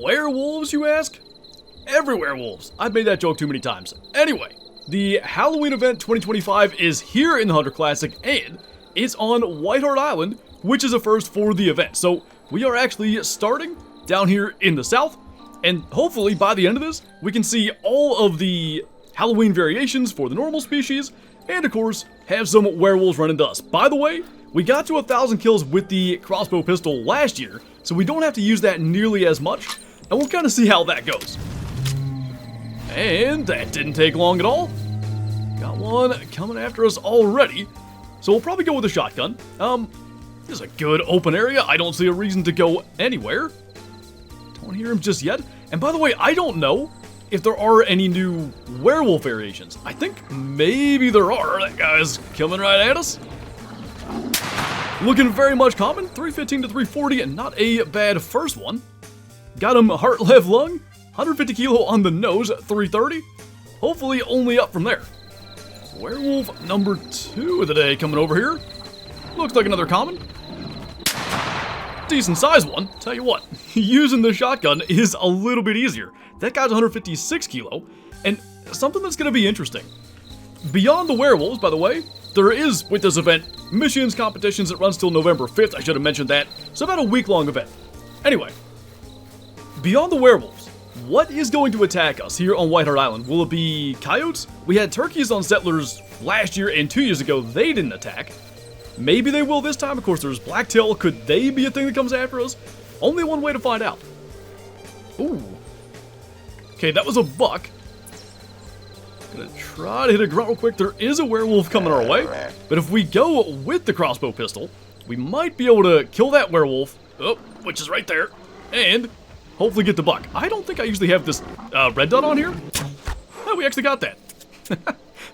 Werewolves, you ask? Every werewolves. I've made that joke too many times. Anyway, the Halloween event 2025 is here in the Hunter Classic, and it's on Whitehart Island, which is a first for the event. So we are actually starting down here in the south, and hopefully by the end of this, we can see all of the Halloween variations for the normal species, and of course, have some werewolves running dust. By the way, we got to 1,000 kills with the crossbow pistol last year, so we don't have to use that nearly as much, and we'll kind of see how that goes. And that didn't take long at all. Got one coming after us already, so we'll probably go with a shotgun. This is a good open area. I don't see a reason to go anywhere. Don't hear him just yet. And by the way, I don't know if there are any new werewolf variations. I think maybe there are. That guy's coming right at us. Looking very much common, 315 to 340, and not a bad first one. Got him heart, left lung, 150 kilo on the nose, 330. Hopefully only up from there. Werewolf number 2 of the day coming over here. Looks like another common. Decent sized one. Tell you what, using the shotgun is a little bit easier. That guy's 156 kilo, and something that's going to be interesting. Beyond the werewolves, by the way, there is, with this event, missions, competitions. It runs till November 5th. I should have mentioned that. So about a week-long event. Anyway, beyond the werewolves, what is going to attack us here on Whitehart Island? Will it be coyotes? We had turkeys on settlers last year and 2 years ago. They didn't attack. Maybe they will this time. Of course, there's blacktail. Could they be a thing that comes after us? Only one way to find out. Ooh. Okay, that was a buck. Gonna try to hit a grunt real quick. There is a werewolf coming our way, but if we go with the crossbow pistol, we might be able to kill that werewolf, which is right there, and hopefully get the buck. I don't think I usually have this red dot on here. Oh, we actually got that.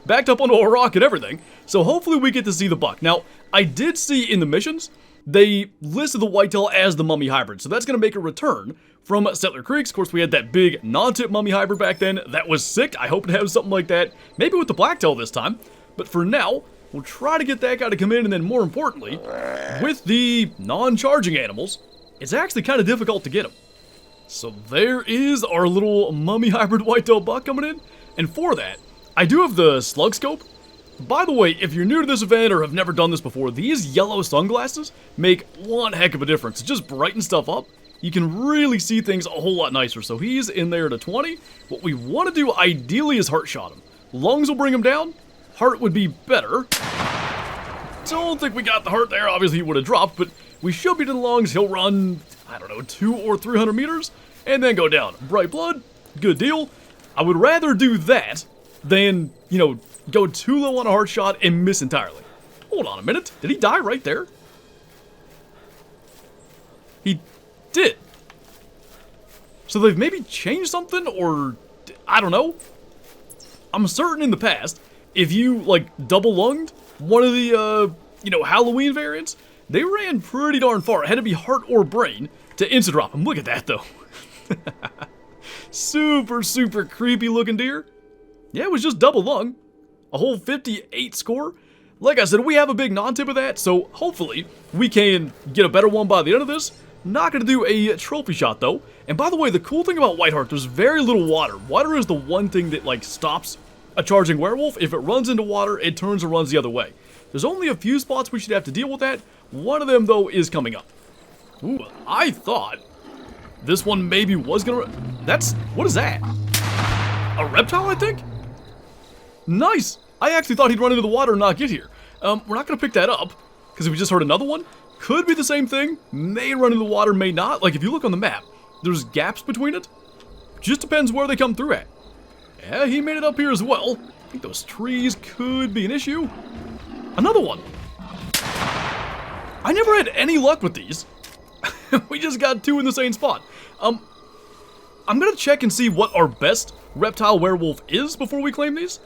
Backed up onto a rock and everything, so hopefully we get to see the buck. Now, I did see in the missions, they listed the whitetail as the mummy hybrid, so that's going to make a return from Settler Creeks. Of course, we had that big non-tip mummy hybrid back then. That was sick. I hope to have something like that, maybe with the blacktail this time. But for now, we'll try to get that guy to come in, and then more importantly, with the non-charging animals, it's actually kind of difficult to get them. So there is our little mummy hybrid whitetail buck coming in, and for that, I do have the slug scope. By the way, if you're new to this event or have never done this before, these yellow sunglasses make one heck of a difference. It just brightens stuff up. You can really see things a whole lot nicer. So he's in there at a 20. What we want to do ideally is heart shot him. Lungs will bring him down. Heart would be better. Don't think we got the heart there. Obviously he would have dropped, but we should be to the lungs. He'll run, I don't know, 200 or 300 meters and then go down. Bright blood, good deal. I would rather do that than, you know, go too low on a heart shot and miss entirely. Hold on a minute. Did he die right there? He did. So they've maybe changed something, or I don't know. I'm certain in the past, if you like double lunged one of the Halloween variants, they ran pretty darn far. It had to be heart or brain to insta drop him. Look at that though. Super creepy looking deer. Yeah, it was just double lung. A whole 58 score. Like I said, we have a big non-tip of that, so hopefully we can get a better one by the end of this. Not going to do a trophy shot, though. And by the way, the cool thing about Whitehart, there's very little water. Water is the one thing that, like, stops a charging werewolf. If it runs into water, it turns and runs the other way. There's only a few spots we should have to deal with that. One of them, though, is coming up. Ooh, I thought this one maybe was going to... That's... What is that? A reptile, I think? Nice! I actually thought he'd run into the water and not get here. We're not going to pick that up, because we just heard another one. Could be the same thing. May run into the water, may not. Like, if you look on the map, there's gaps between it. Just depends where they come through at. Yeah, he made it up here as well. I think those trees could be an issue. Another one. I never had any luck with these. We just got two in the same spot. I'm going to check and see what our best reptile werewolf is before we claim these.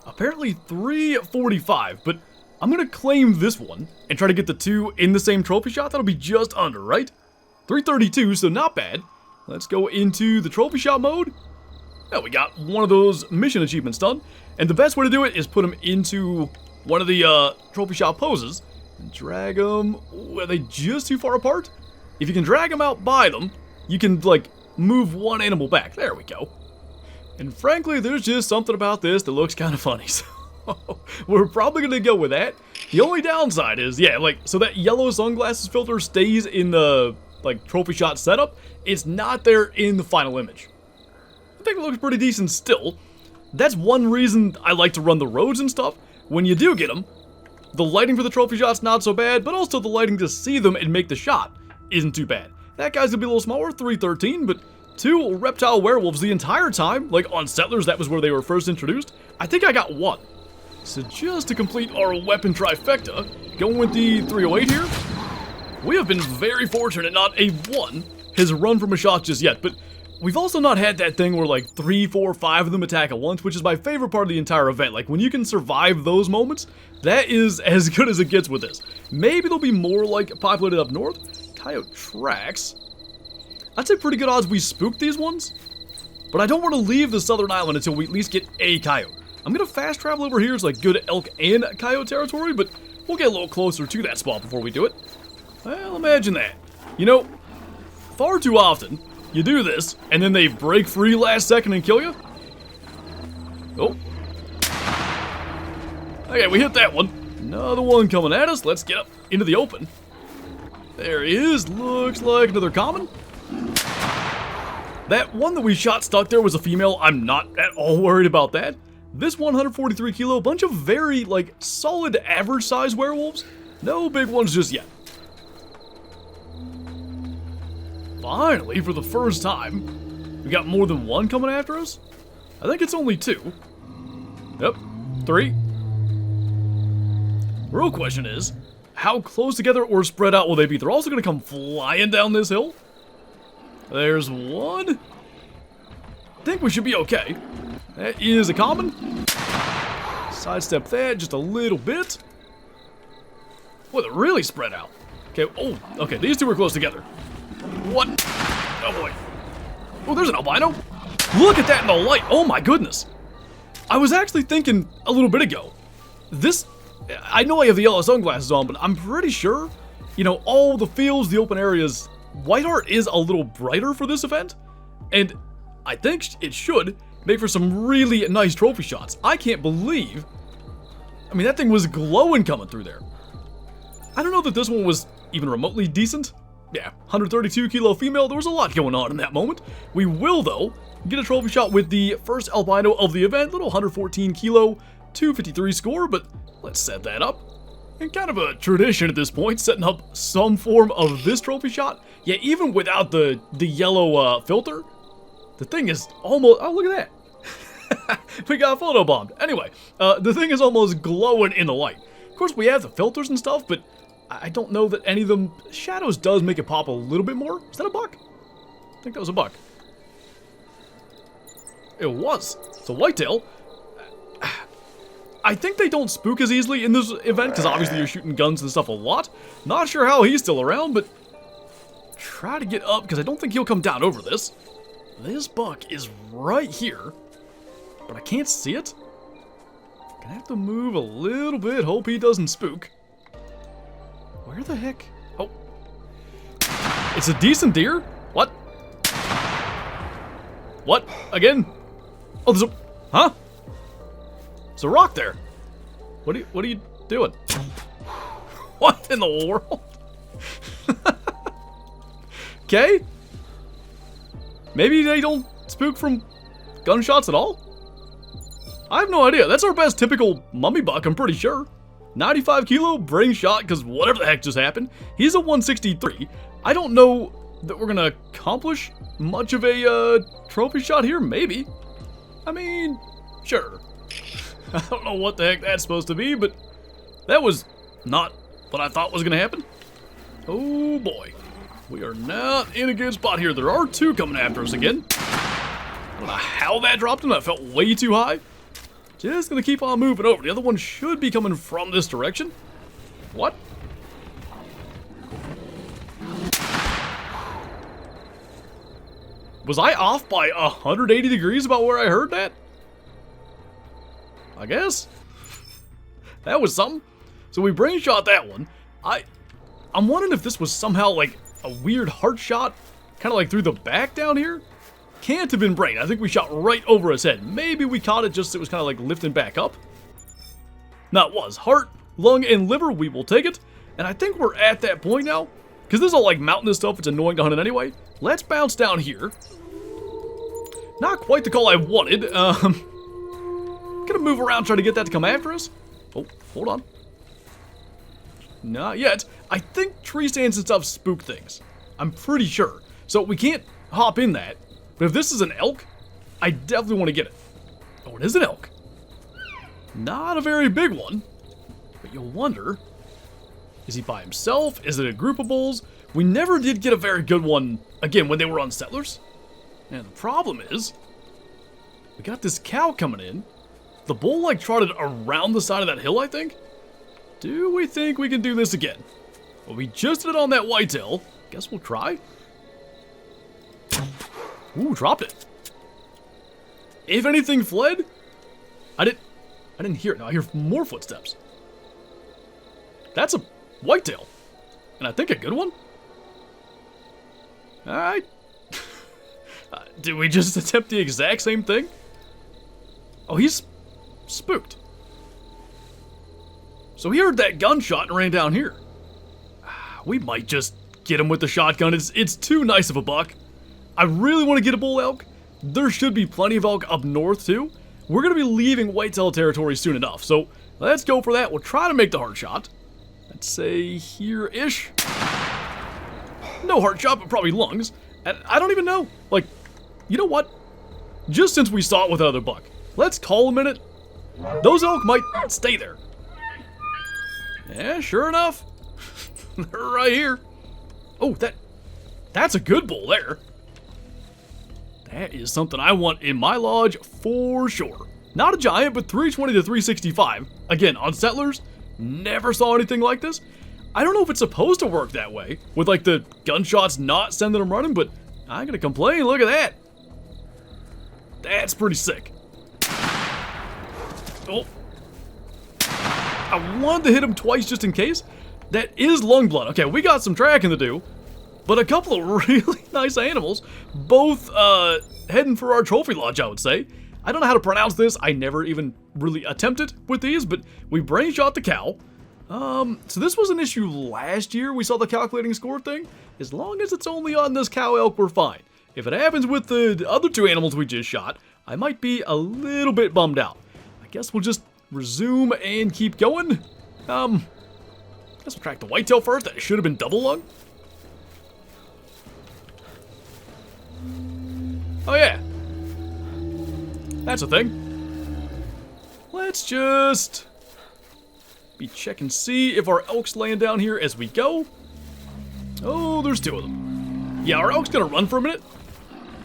Apparently 345, but I'm going to claim this one and try to get the two in the same trophy shot. That'll be just under, right? 332, so not bad. Let's go into the trophy shot mode. Yeah, we got one of those mission achievements done. And the best way to do it is put them into one of the trophy shot poses and drag them. Ooh, are they just too far apart? If you can drag them out by them, you can, like, move one animal back. There we go. And frankly, there's just something about this that looks kind of funny. So we're probably going to go with that. The only downside is, yeah, like, so that yellow sunglasses filter stays in the, like, trophy shot setup. It's not there in the final image. I think it looks pretty decent still. That's one reason I like to run the roads and stuff. When you do get them, the lighting for the trophy shot's not so bad, but also the lighting to see them and make the shot isn't too bad. That guy's gonna be a little smaller, 313, but 2 reptile werewolves the entire time, like on Settlers, that was where they were first introduced. I think I got 1. So just to complete our weapon trifecta, going with the 308 here, we have been very fortunate not a 1 has run from a shot just yet, but we've also not had that thing where like 3, 4, 5 of them attack at once, which is my favorite part of the entire event. Like when you can survive those moments, that is as good as it gets with this. Maybe there'll be more like populated up north. Coyote tracks. I'd say pretty good odds we spook these ones, but I don't want to leave the southern island until we at least get a coyote. I'm going to fast travel over here. It's like good elk and coyote territory, but we'll get a little closer to that spot before we do it. Well, imagine that. You know, far too often, you do this, and then they break free last second and kill you. Oh. Okay, we hit that one. Another one coming at us. Let's get up into the open. There he is. Looks like another common. That one that we shot stuck there was a female. I'm not at all worried about that. This 143 kilo, bunch of very, like, solid average size werewolves. No big ones just yet. Finally, for the first time, we got more than 1 coming after us. I think it's only 2. Yep, 3. Real question is, how close together or spread out will they be? They're also going to come flying down this hill. There's 1. I think we should be okay. That is a common. Sidestep that just a little bit. Boy, they're really spread out. Okay, oh, okay, these 2 are close together. What? Oh boy. Oh, there's an albino. Look at that in the light. Oh my goodness. I was actually thinking a little bit ago, I know I have the yellow sunglasses on, but I'm pretty sure, you know, all the fields, the open areas, Whitehart is a little brighter for this event, and I think it should make for some really nice trophy shots. I can't believe, I mean, that thing was glowing coming through there. I don't know that this one was even remotely decent. Yeah, 132 kilo female, there was a lot going on in that moment. We will, though, get a trophy shot with the first albino of the event, little 114 kilo, 253 score, but let's set that up. And kind of a tradition at this point, setting up some form of this trophy shot. Yeah, even without the yellow filter, the thing is almost, oh, look at that. We got photo bombed. Anyway, the thing is almost glowing in the light. Of course, we have the filters and stuff, but I don't know that any of them, shadows does make it pop a little bit more. Is that a buck? I think that was a buck. It was. It's a whitetail. I think they don't spook as easily in this event, because obviously you're shooting guns and stuff a lot. Not sure how he's still around, but try to get up, because I don't think he'll come down over this. This buck is right here, but I can't see it. Gonna have to move a little bit, hope he doesn't spook. Where the heck? Oh. It's a decent deer? What? What? Again? Oh, there's a... Huh? There's a rock there. What are you doing? What in the world? Okay. Maybe they don't spook from gunshots at all? I have no idea. That's our best typical mummy buck, I'm pretty sure. 95 kilo, brain shot, because whatever the heck just happened. He's a 163. I don't know that we're going to accomplish much of a trophy shot here. Maybe. I mean, sure. I don't know what the heck that's supposed to be, but that was not what I thought was going to happen. Oh boy. We are not in a good spot here. There are 2 coming after us again. I don't know how that dropped him. That felt way too high. Just gonna keep on moving over. The other one should be coming from this direction. What? Was I off by 180 degrees about where I heard that? I guess. That was something. So we brain shot that one. I'm wondering if this was somehow like a weird heart shot kind of like through the back down here. Can't have been brain. I think we shot right over his head. Maybe we caught it just as it was kind of like lifting back up. No, it was. Heart, lung, and liver. We will take it. And I think we're at that point now. Because this is all like mountainous stuff. It's annoying to hunt it anyway. Let's bounce down here. Not quite the call I wanted. Gonna move around, try to get that to come after us. Oh, hold on. Not yet. I think tree stands and stuff spook things. I'm pretty sure. So we can't hop in that. But if this is an elk, I definitely want to get it. Oh, it is an elk. Not a very big one. But you'll wonder, is he by himself? Is it a group of bulls? We never did get a very good one, again, when they were on settlers. And the problem is, we got this cow coming in. The bull, like, trotted around the side of that hill, I think. Do we think we can do this again? Well, we just did it on that whitetail. Guess we'll try. Ooh, dropped it. If anything fled, I didn't hear it. No, I hear more footsteps. That's a whitetail. And I think a good one. Alright. Did we just attempt the exact same thing? Oh, he's spooked. So he heard that gunshot and ran down here. We might just get him with the shotgun. It's too nice of a buck. I really want to get a bull elk. There should be plenty of elk up north too. We're going to be leaving whitetail territory soon enough. So let's go for that. We'll try to make the heart shot. Let's say here-ish. No heart shot, but probably lungs. And I don't even know. Like, you know what? Just since we saw it with another buck, let's call a minute. Those elk might stay there. Yeah, sure enough. They're right here. Oh, that's a good bull there. That is something I want in my lodge for sure. Not a giant, but 320 to 365. Again, on settlers, never saw anything like this. I don't know if it's supposed to work that way, with like the gunshots not sending them running, but I ain't gonna complain. Look at that. That's pretty sick. Oh. I wanted to hit him twice just in case. That is lung blood. Okay, we got some tracking to do. But a couple of really nice animals. Both heading for our trophy lodge, I would say. I don't know how to pronounce this. I never even really attempted with these, but we brain shot the cow. So this was an issue last year. We saw the calculating score thing. As long as it's only on this cow elk, we're fine. If it happens with the other two animals we just shot, I might be a little bit bummed out. I guess we'll just resume and keep going. Guess we'll track the whitetail first. That should have been double lung. Oh yeah. That's a thing. Let's just be check and see if our elk's laying down here as we go. Oh, there's two of them. Yeah, our elk's gonna run for a minute.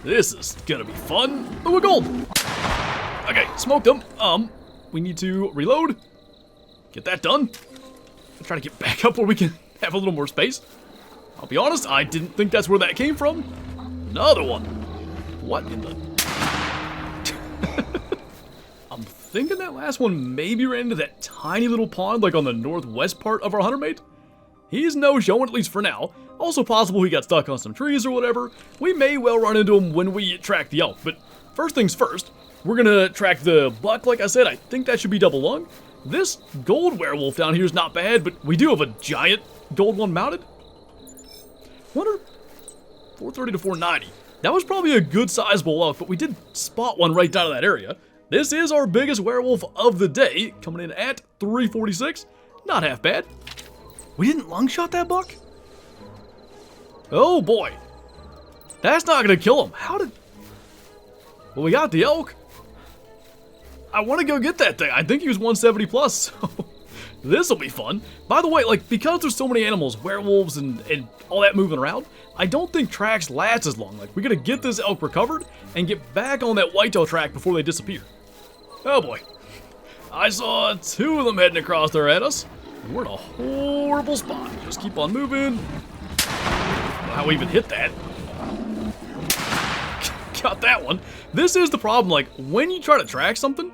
This is gonna be fun. Oh, a gold. Okay, smoked them. We need to reload. Get that done. I'll try to get back up where we can have a little more space. I'll be honest, I didn't think that's where that came from. Another one. What in the... I'm thinking that last one maybe ran into that tiny little pond like on the northwest part of our hunter mate. He's no showing, at least for now. Also possible he got stuck on some trees or whatever. We may well run into him when we track the elk. But first things first, we're gonna track the buck. Like I said, I think that should be double lung. This gold werewolf down here is not bad, but we do have a giant gold one mounted. Wonder 430 to 490. That was probably a good sizable elk, but we did spot one right down in that area. This is our biggest werewolf of the day, coming in at 346. Not half bad. We didn't lung shot that buck? Oh boy. That's not gonna kill him. How did... Well, we got the elk. I want to go get that thing. I think he was 170 plus, so this will be fun. By the way, like, because there's so many animals, werewolves and all that moving around, I don't think tracks last as long. Like, we gotta get this elk recovered and get back on that whitetail track before they disappear. Oh boy. I saw two of them heading across there at us. We're in a horrible spot. Just keep on moving. How we even hit that. Got that one. This is the problem, like, when you try to track something,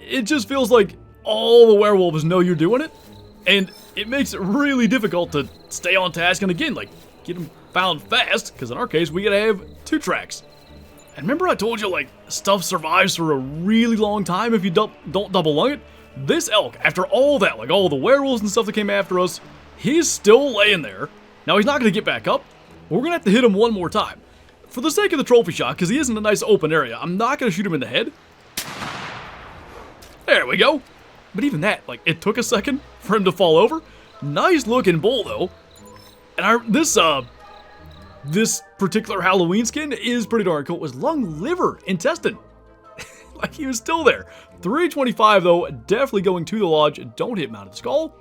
it just feels like all the werewolves know you're doing it, and it makes it really difficult to stay on task, and again, like, get them found fast, because in our case, we gotta have 2 tracks. And remember I told you, like, stuff survives for a really long time if you don't double lung it? This elk, after all that, like all the werewolves and stuff that came after us, he's still laying there. Now, he's not gonna get back up. We're gonna have to hit him one more time. For the sake of the trophy shot, because he is in a nice open area, I'm not gonna shoot him in the head. There we go. But even that, like, it took a second for him to fall over. Nice looking bull, though. And this particular Halloween skin is pretty darn cool. It was lung, liver, intestine. Like, he was still there. 325, though, definitely going to the lodge. Don't hit mounted skull.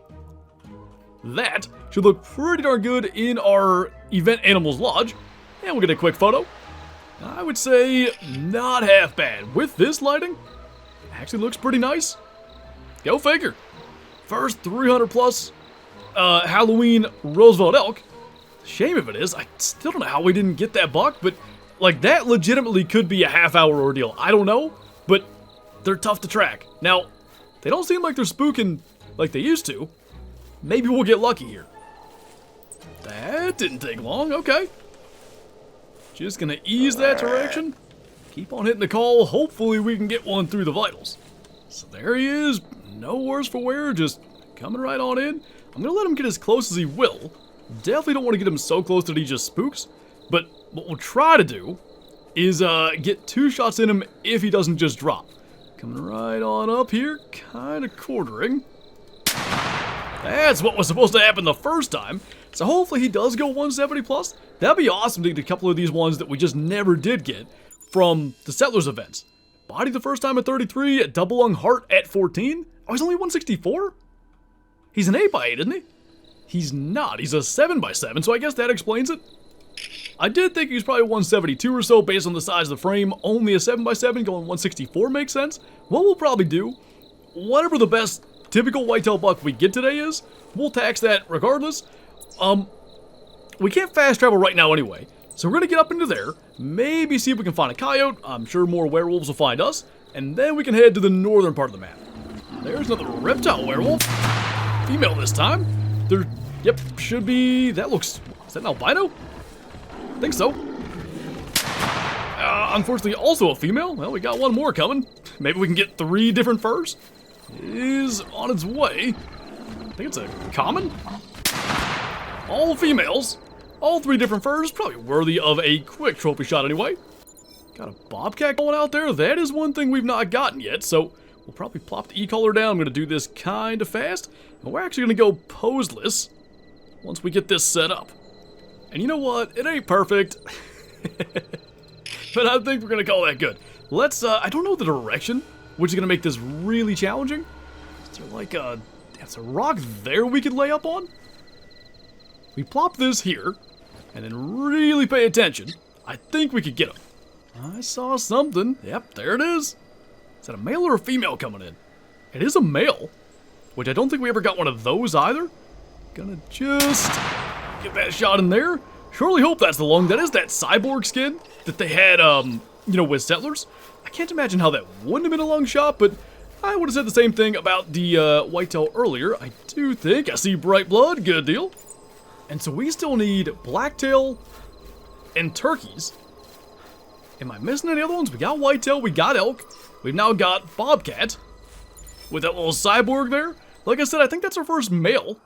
That should look pretty darn good in our event animals lodge. And we'll get a quick photo. I would say not half bad. With this lighting, actually looks pretty nice. Go figure. First 300 plus Halloween Roosevelt elk. Shame if it is. I still don't know how we didn't get that buck, but like that legitimately could be a half-hour ordeal. I don't know, but they're tough to track. Now, they don't seem like they're spooking like they used to. Maybe we'll get lucky here. That didn't take long. Okay. Just gonna ease that direction. Keep on hitting the call. Hopefully we can get one through the vitals. So there he is. No worse for wear. Just coming right on in. I'm gonna let him get as close as he will. Definitely don't want to get him so close that he just spooks. But what we'll try to do is get 2 shots in him if he doesn't just drop. Coming right on up here. Kind of quartering. That's what was supposed to happen the first time. So hopefully he does go 170 plus. That'd be awesome to get a couple of these ones that we just never did get from the Settlers events. Body the first time at 33, double lung heart at 14. Oh, he's only 164? He's an 8x8, isn't he? He's not. He's a 7x7, so I guess that explains it. I did think he was probably 172 or so based on the size of the frame. Only a 7x7 going 164 makes sense. What we'll probably do, whatever the best typical whitetail buck we get today is, we'll tax that regardless. We can't fast travel right now anyway, so we're gonna get up into there, maybe see if we can find a coyote. I'm sure more werewolves will find us, and then we can head to the northern part of the map. There's another reptile werewolf. Female this time. There, yep, should be, that looks, is that an albino? I think so. Unfortunately, also a female. Well, we got one more coming. Maybe we can get 3 different furs. It is on its way. I think it's a common. All females. All 3 different furs. Probably worthy of a quick trophy shot anyway. Got a bobcat going out there. That is one thing we've not gotten yet, so we'll probably plop the e-collar down. I'm going to do this kind of fast. And we're actually going to go poseless once we get this set up. And you know what? It ain't perfect. But I think we're going to call that good. Let's, I don't know the direction, which is going to make this really challenging. Is there like a, that's a rock there we could lay up on? We plop this here, and then really pay attention. I think we could get him. I saw something. Yep, there it is. Is that a male or a female coming in? It is a male, which I don't think we ever got one of those either. Gonna just get that shot in there. Surely hope that's the lung. That is that cyborg skin that they had, you know, with Settlers. I can't imagine how that wouldn't have been a lung shot, but I would have said the same thing about the whitetail earlier. I do think I see bright blood. Good deal. And so we still need blacktail and turkeys. Am I missing any other ones? We got whitetail, we got elk. We've now got bobcat with that little cyborg there. Like I said, I think that's our first male.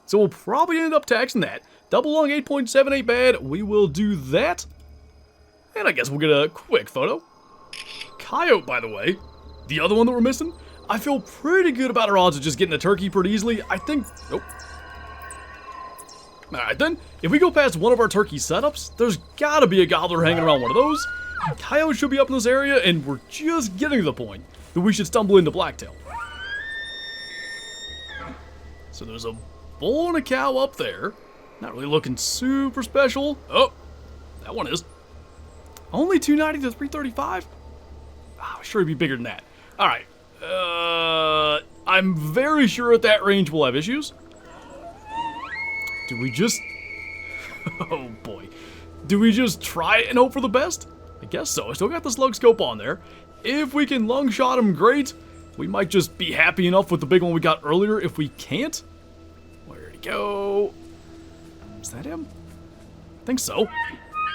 So we'll probably end up taxing that. Double lung 8.78 bad. We will do that. And I guess we'll get a quick photo. Coyote, by the way. The other one that we're missing. I feel pretty good about our odds of just getting a turkey pretty easily. I think... Nope. Alright then, if we go past one of our turkey setups, there's gotta be a gobbler hanging around one of those. Coyote should be up in this area, and we're just getting to the point that we should stumble into blacktail. So there's a bull and a cow up there. Not really looking super special. Oh, that one is. Only 290 to 335? Oh, I'm sure it'd be bigger than that. Alright. I'm very sure at that range we'll have issues. Do we just... Oh boy. Do we just try it and hope for the best? I guess so. I still got the slug scope on there. If we can lung shot him, great. We might just be happy enough with the big one we got earlier. If we can't... Where'd he go? Is that him? think so.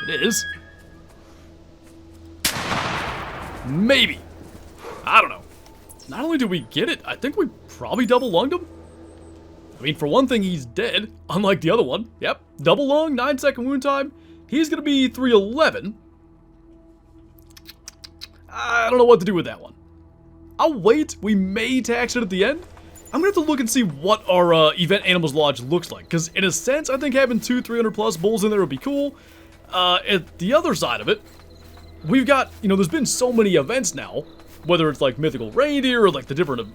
It is. Maybe. I don't know. Not only did we get it, I think we probably double lunged him. I mean, for one thing, he's dead, unlike the other one. Yep, double lung, 9-second wound time. He's going to be 311. I don't know what to do with that one. I'll wait. We may tax it at the end. I'm going to have to look and see what our Event Animals Lodge looks like. Because in a sense, I think having 2 300+ bulls in there would be cool. At the other side of it, we've got, you know, there's been so many events now. Whether it's like Mythical Reindeer or like the different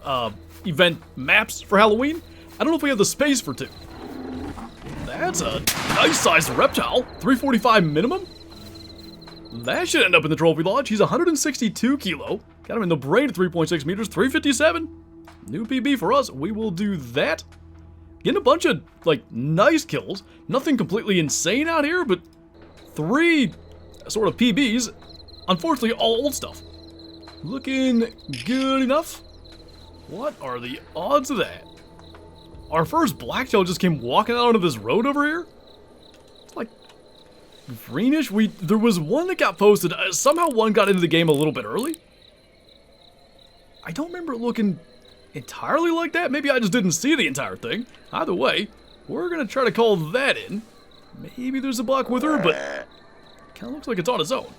event maps for Halloween. I don't know if we have the space for 2. That's a nice sized reptile. 345 minimum. That should end up in the Trophy Lodge. He's 162 kilo. Got him in the brain at 3.6 meters, 357. New PB for us. We will do that. Getting a bunch of, like, nice kills. Nothing completely insane out here, but 3 sort of PBs. Unfortunately, all old stuff. Looking good enough. What are the odds of that? Our first blacktail just came walking out onto this road over here. It's like greenish. There was one that got posted. Somehow one got into the game a little bit early. I don't remember it looking entirely like that. Maybe I just didn't see the entire thing. Either way, we're going to try to call that in. Maybe there's a buck with her, but kind of looks like it's on its own.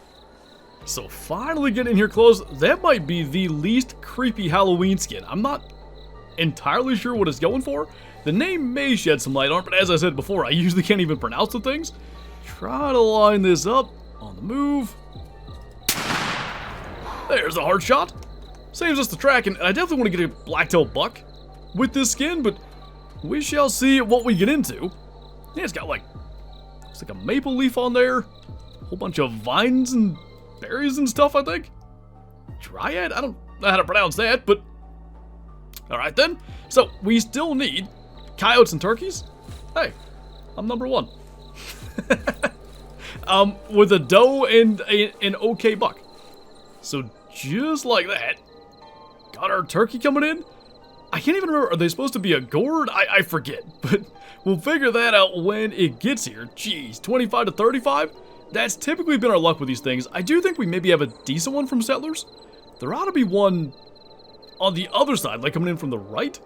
So finally getting here close. That might be the least creepy Halloween skin. I'm not entirely sure what it's going for. The name may shed some light on it, but as I said before, I usually can't even pronounce the things. Try to line this up on the move. There's a hard shot. Saves us the track, and I definitely want to get a blacktail buck with this skin, but we shall see what we get into. Yeah, it's got like, it's like a maple leaf on there. A whole bunch of vines and berries and stuff, I think. Dryad? I don't know how to pronounce that, but alright then. So, we still need coyotes and turkeys. Hey, I'm number 1. With a doe and an okay buck. So, just like that. Got our turkey coming in. I can't even remember, are they supposed to be a gourd? I forget, but we'll figure that out when it gets here. Jeez, 25 to 35? That's typically been our luck with these things. I do think we maybe have a decent one from Settlers. There ought to be one on the other side, like coming in from the right.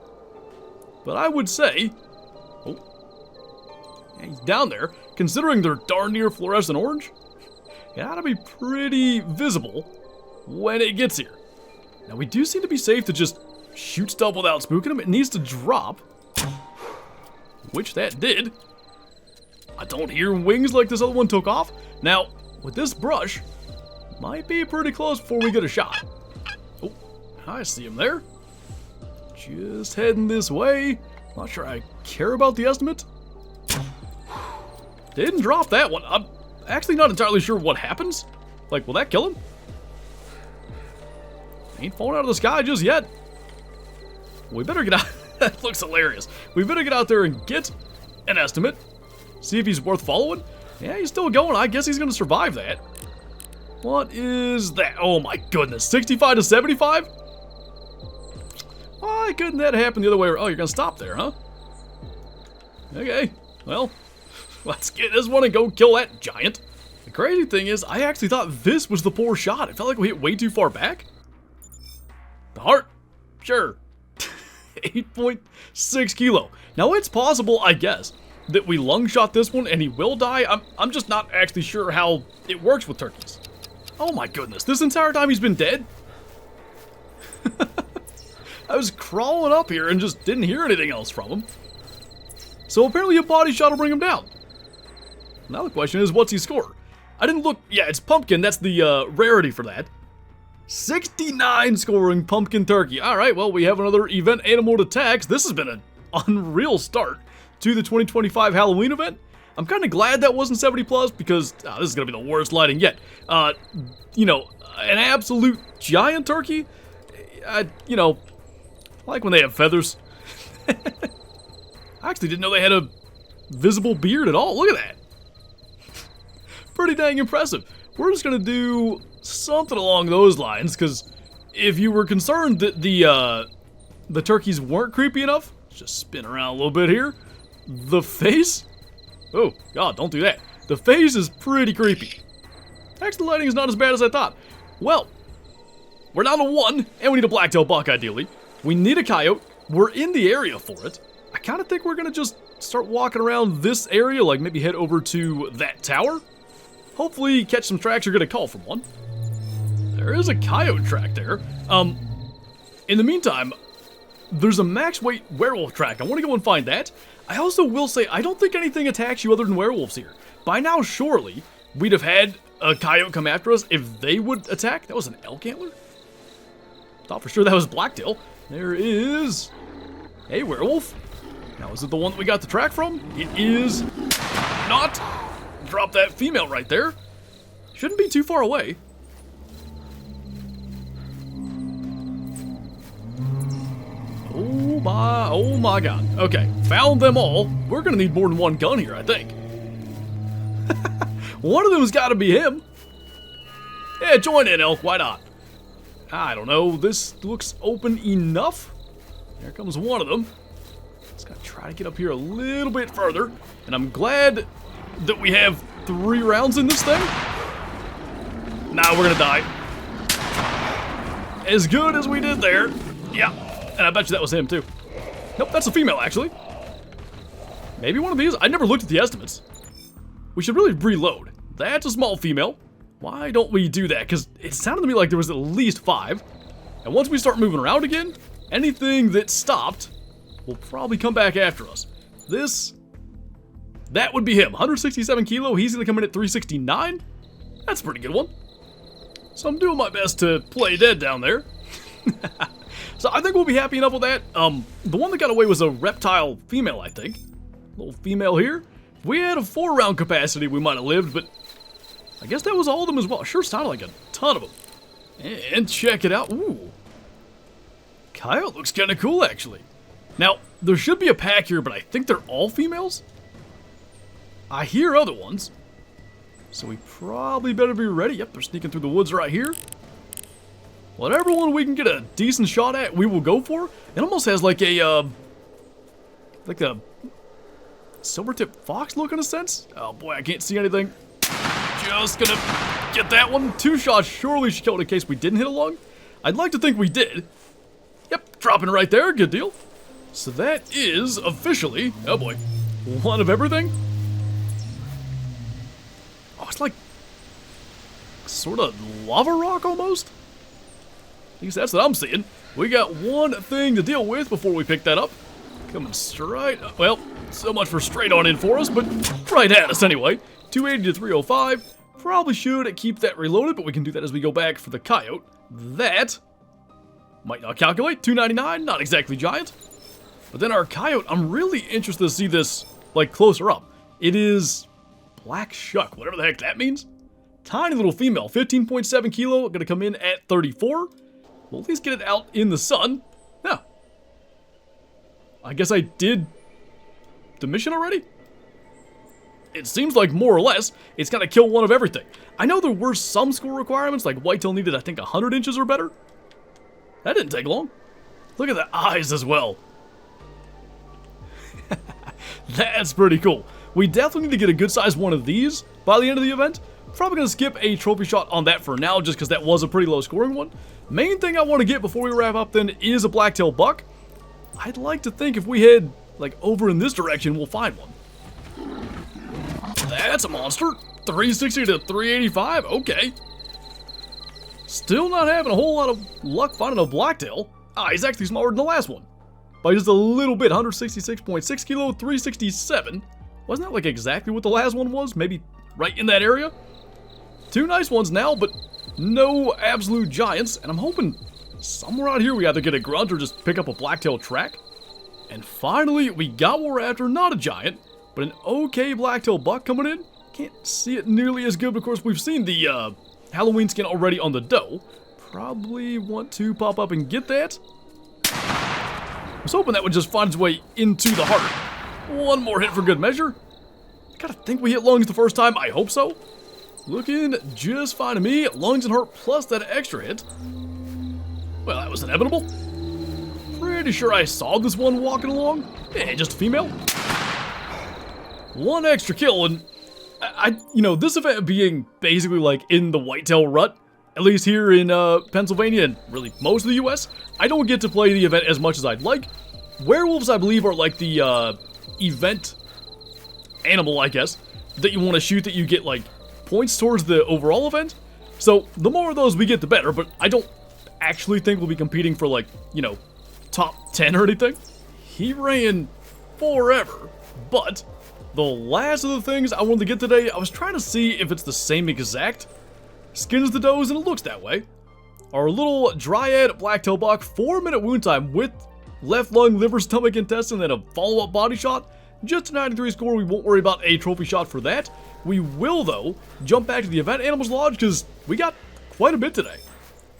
But I would say, oh, yeah, he's down there. Considering they're darn near fluorescent orange, it ought to be pretty visible when it gets here. Now we do seem to be safe to just shoot stuff without spooking them. It needs to drop, which that did. I don't hear wings like this other one took off. Now, with this brush, might be pretty close before we get a shot. Oh, I see him there. Just heading this way. Not sure I care about the estimate. Didn't drop that one. I'm actually not entirely sure what happens. Like, will that kill him? Ain't falling out of the sky just yet. We better get out. That looks hilarious. We better get out there and get an estimate. See if he's worth following. Yeah, he's still going. I guess he's going to survive that. What is that? Oh my goodness. 65 to 75? Why couldn't that happen the other way around? Oh, you're going to stop there, huh? Okay. Well, let's get this one and go kill that giant. The crazy thing is, I actually thought this was the poor shot. It felt like we hit way too far back. The heart? Sure. 8.6 kilo. Now, it's possible, I guess, that we lung shot this one and he will die. I'm just not actually sure how it works with turkeys. Oh my goodness, this entire time he's been dead? I was crawling up here and just didn't hear anything else from him. So apparently a body shot will bring him down. Now the question is, what's he score? I didn't look. Yeah, it's pumpkin. That's the rarity for that. 69 scoring pumpkin turkey. All right, well, we have another event animal to tax. This has been an unreal start to the 2025 Halloween event. I'm kind of glad that wasn't 70 plus because this is going to be the worst lighting yet. You know, an absolute giant turkey. You know, I like when they have feathers. I actually didn't know they had a visible beard at all. Look at that. Pretty dang impressive. We're just going to do something along those lines, because if you were concerned that the turkeys weren't creepy enough, let's just spin around a little bit here. The face? Oh, God, don't do that. The phase is pretty creepy. Actually, the lighting is not as bad as I thought. Well, we're down to 1, and we need a blacktail buck, ideally. We need a coyote. We're in the area for it. I kind of think we're going to just start walking around this area, like maybe head over to that tower. Hopefully catch some tracks or get a call from one. There is a coyote track there. In the meantime, there's a max weight werewolf track. I want to go and find that. I also will say, I don't think anything attacks you other than werewolves here. By now, surely, we'd have had a coyote come after us if they would attack. That was an elk antler? Thought for sure that was blacktail. There is a werewolf. Now, is it the one that we got the track from? It is not. Drop that female right there. Shouldn't be too far away. Oh my god. Okay, found them all. We're gonna need more than one gun here, I think. One of them's gotta be him. Yeah, join in, elk, why not? I don't know, this looks open enough. There comes one of them. Just gotta try to get up here a little bit further. And I'm glad that we have 3 rounds in this thing. Now we're gonna die. As good as we did there. Yeah. And I bet you that was him, too. Nope, that's a female, actually. Maybe one of these? I never looked at the estimates. We should really reload. That's a small female. Why don't we do that? Because it sounded to me like there was at least 5. And once we start moving around again, anything that stopped will probably come back after us. That would be him. 167 kilo. He's going to come in at 369. That's a pretty good one. So I'm doing my best to play dead down there. So I think we'll be happy enough with that. The one that got away was a reptile female, I think. Little female here. If we had a 4-round capacity, we might have lived, but I guess that was all of them as well. Sure sounded like a ton of them. And check it out. Ooh. Coyote looks kind of cool, actually. Now, there should be a pack here, but I think they're all females. I hear other ones. So we probably better be ready. Yep, they're sneaking through the woods right here. Whatever one we can get a decent shot at, we will go for. It almost has like a silver-tip fox look in a sense. Oh boy, I can't see anything. Just gonna get that one. 2 shots surely should kill it in case we didn't hit a lung. I'd like to think we did. Yep, dropping right there, good deal. So that is officially, oh boy, one of everything. Oh, it's like sort of lava rock almost. At least that's what I'm seeing. We got one thing to deal with before we pick that up. Coming straight, well, so much for straight on in for us, but right at us anyway. 280 to 305. Probably should keep that reloaded, but we can do that as we go back for the coyote. That might not calculate. 299, not exactly giant. But then our coyote, I'm really interested to see this, like, closer up. It is black shuck, whatever the heck that means. Tiny little female, 15.7 kilo, gonna come in at 34. We'll at least get it out in the sun. Yeah. I guess I did the mission already? It seems like more or less, it's gotta kill one of everything. I know there were some score requirements, like whitetail needed, I think, 100 inches or better. That didn't take long. Look at the eyes as well. That's pretty cool. We definitely need to get a good size one of these by the end of the event. Probably going to skip a trophy shot on that for now, just because that was a pretty low scoring one. Main thing I want to get before we wrap up then is a blacktail buck. I'd like to think if we head like over in this direction, we'll find one. That's a monster. 360 to 385. Okay. Still not having a whole lot of luck finding a blacktail. Ah, he's actually smaller than the last one. By just a little bit. 166.6 kilo, 367. Wasn't that like exactly what the last one was? Maybe right in that area? 2 nice ones now, but no absolute giants. And I'm hoping somewhere out here we either get a grunt or just pick up a blacktail track. And finally, we got what we're after. Not a giant, but an okay blacktail buck coming in. Can't see it nearly as good. Of course, we've seen the Halloween skin already on the doe. Probably want to pop up and get that. I was hoping that would just find its way into the heart. One more hit for good measure. Gotta think we hit lungs the first time. I hope so. Looking just fine to me. Lungs and heart plus that extra hit. Well, that was inevitable. Pretty sure I saw this one walking along. Yeah, just a female. One extra kill, and This event being basically like in the whitetail rut, at least here in Pennsylvania and really most of the US, I don't get to play the event as much as I'd like. Werewolves, I believe, are like the event animal, I guess, that you want to shoot that you get like points towards the overall event. So the more of those we get, the better, but I don't actually think we'll be competing for like, top 10 or anything. He ran forever, but the last of the things I wanted to get today, I was trying to see if it's the same exact skin as the does, and it looks that way. Our little Dryad Blacktail Buck, 4-minute wound time with left lung, liver, stomach, intestine, and a follow-up body shot. Just a 93 score, we won't worry about a trophy shot for that. We will, though, jump back to the Event Animals Lodge, because we got quite a bit today.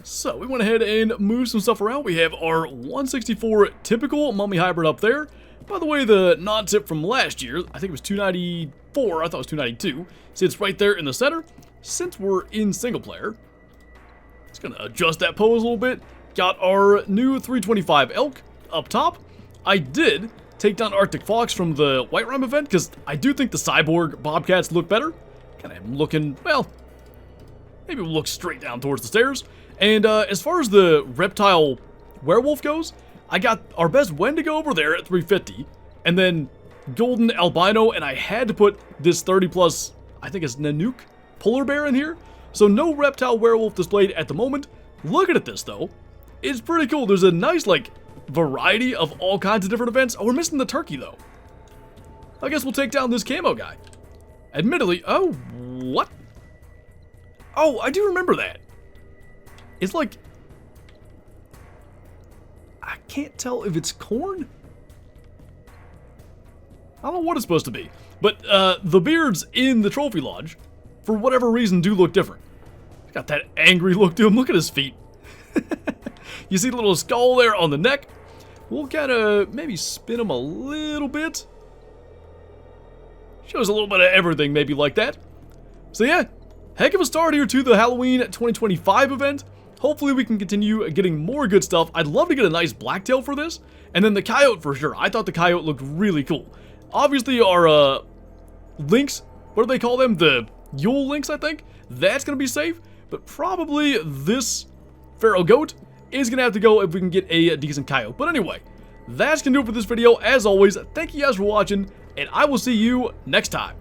So, we went ahead and moved some stuff around. We have our 164 typical mummy hybrid up there. By the way, the non-tip from last year, I think it was 294, I thought it was 292, sits right there in the center. Since we're in single player, just gonna adjust that pose a little bit. Got our new 325 elk up top. I did take down Arctic Fox from the White Rime event, because I do think the Cyborg Bobcats look better. Kind of looking, well, maybe we'll look straight down towards the stairs. And as far as the Reptile Werewolf goes, I got our best Wendigo over there at 350, and then Golden Albino, and I had to put this 30 plus, I think it's Nanook Polar Bear in here. So no Reptile Werewolf displayed at the moment. Looking at this though, it's pretty cool. There's a nice like variety of all kinds of different events. Oh, we're missing the turkey though. I guess we'll take down this camo guy. Admittedly, oh, what? Oh, I do remember that. It's like, I can't tell if it's corn. I don't know what it's supposed to be. But the beards in the trophy lodge, for whatever reason, do look different. He's got that angry look to him. Look at his feet. You see the little skull there on the neck? We'll kind of maybe spin him a little bit. Shows a little bit of everything maybe like that. So yeah, heck of a start here to the Halloween 2025 event. Hopefully we can continue getting more good stuff. I'd love to get a nice blacktail for this. And then the coyote for sure. I thought the coyote looked really cool. Obviously our lynx, what do they call them? The Yule lynx, I think. That's going to be safe. But probably this feral goat is going to have to go if we can get a decent coyote. But anyway, that's going to do it for this video. As always, thank you guys for watching, and I will see you next time.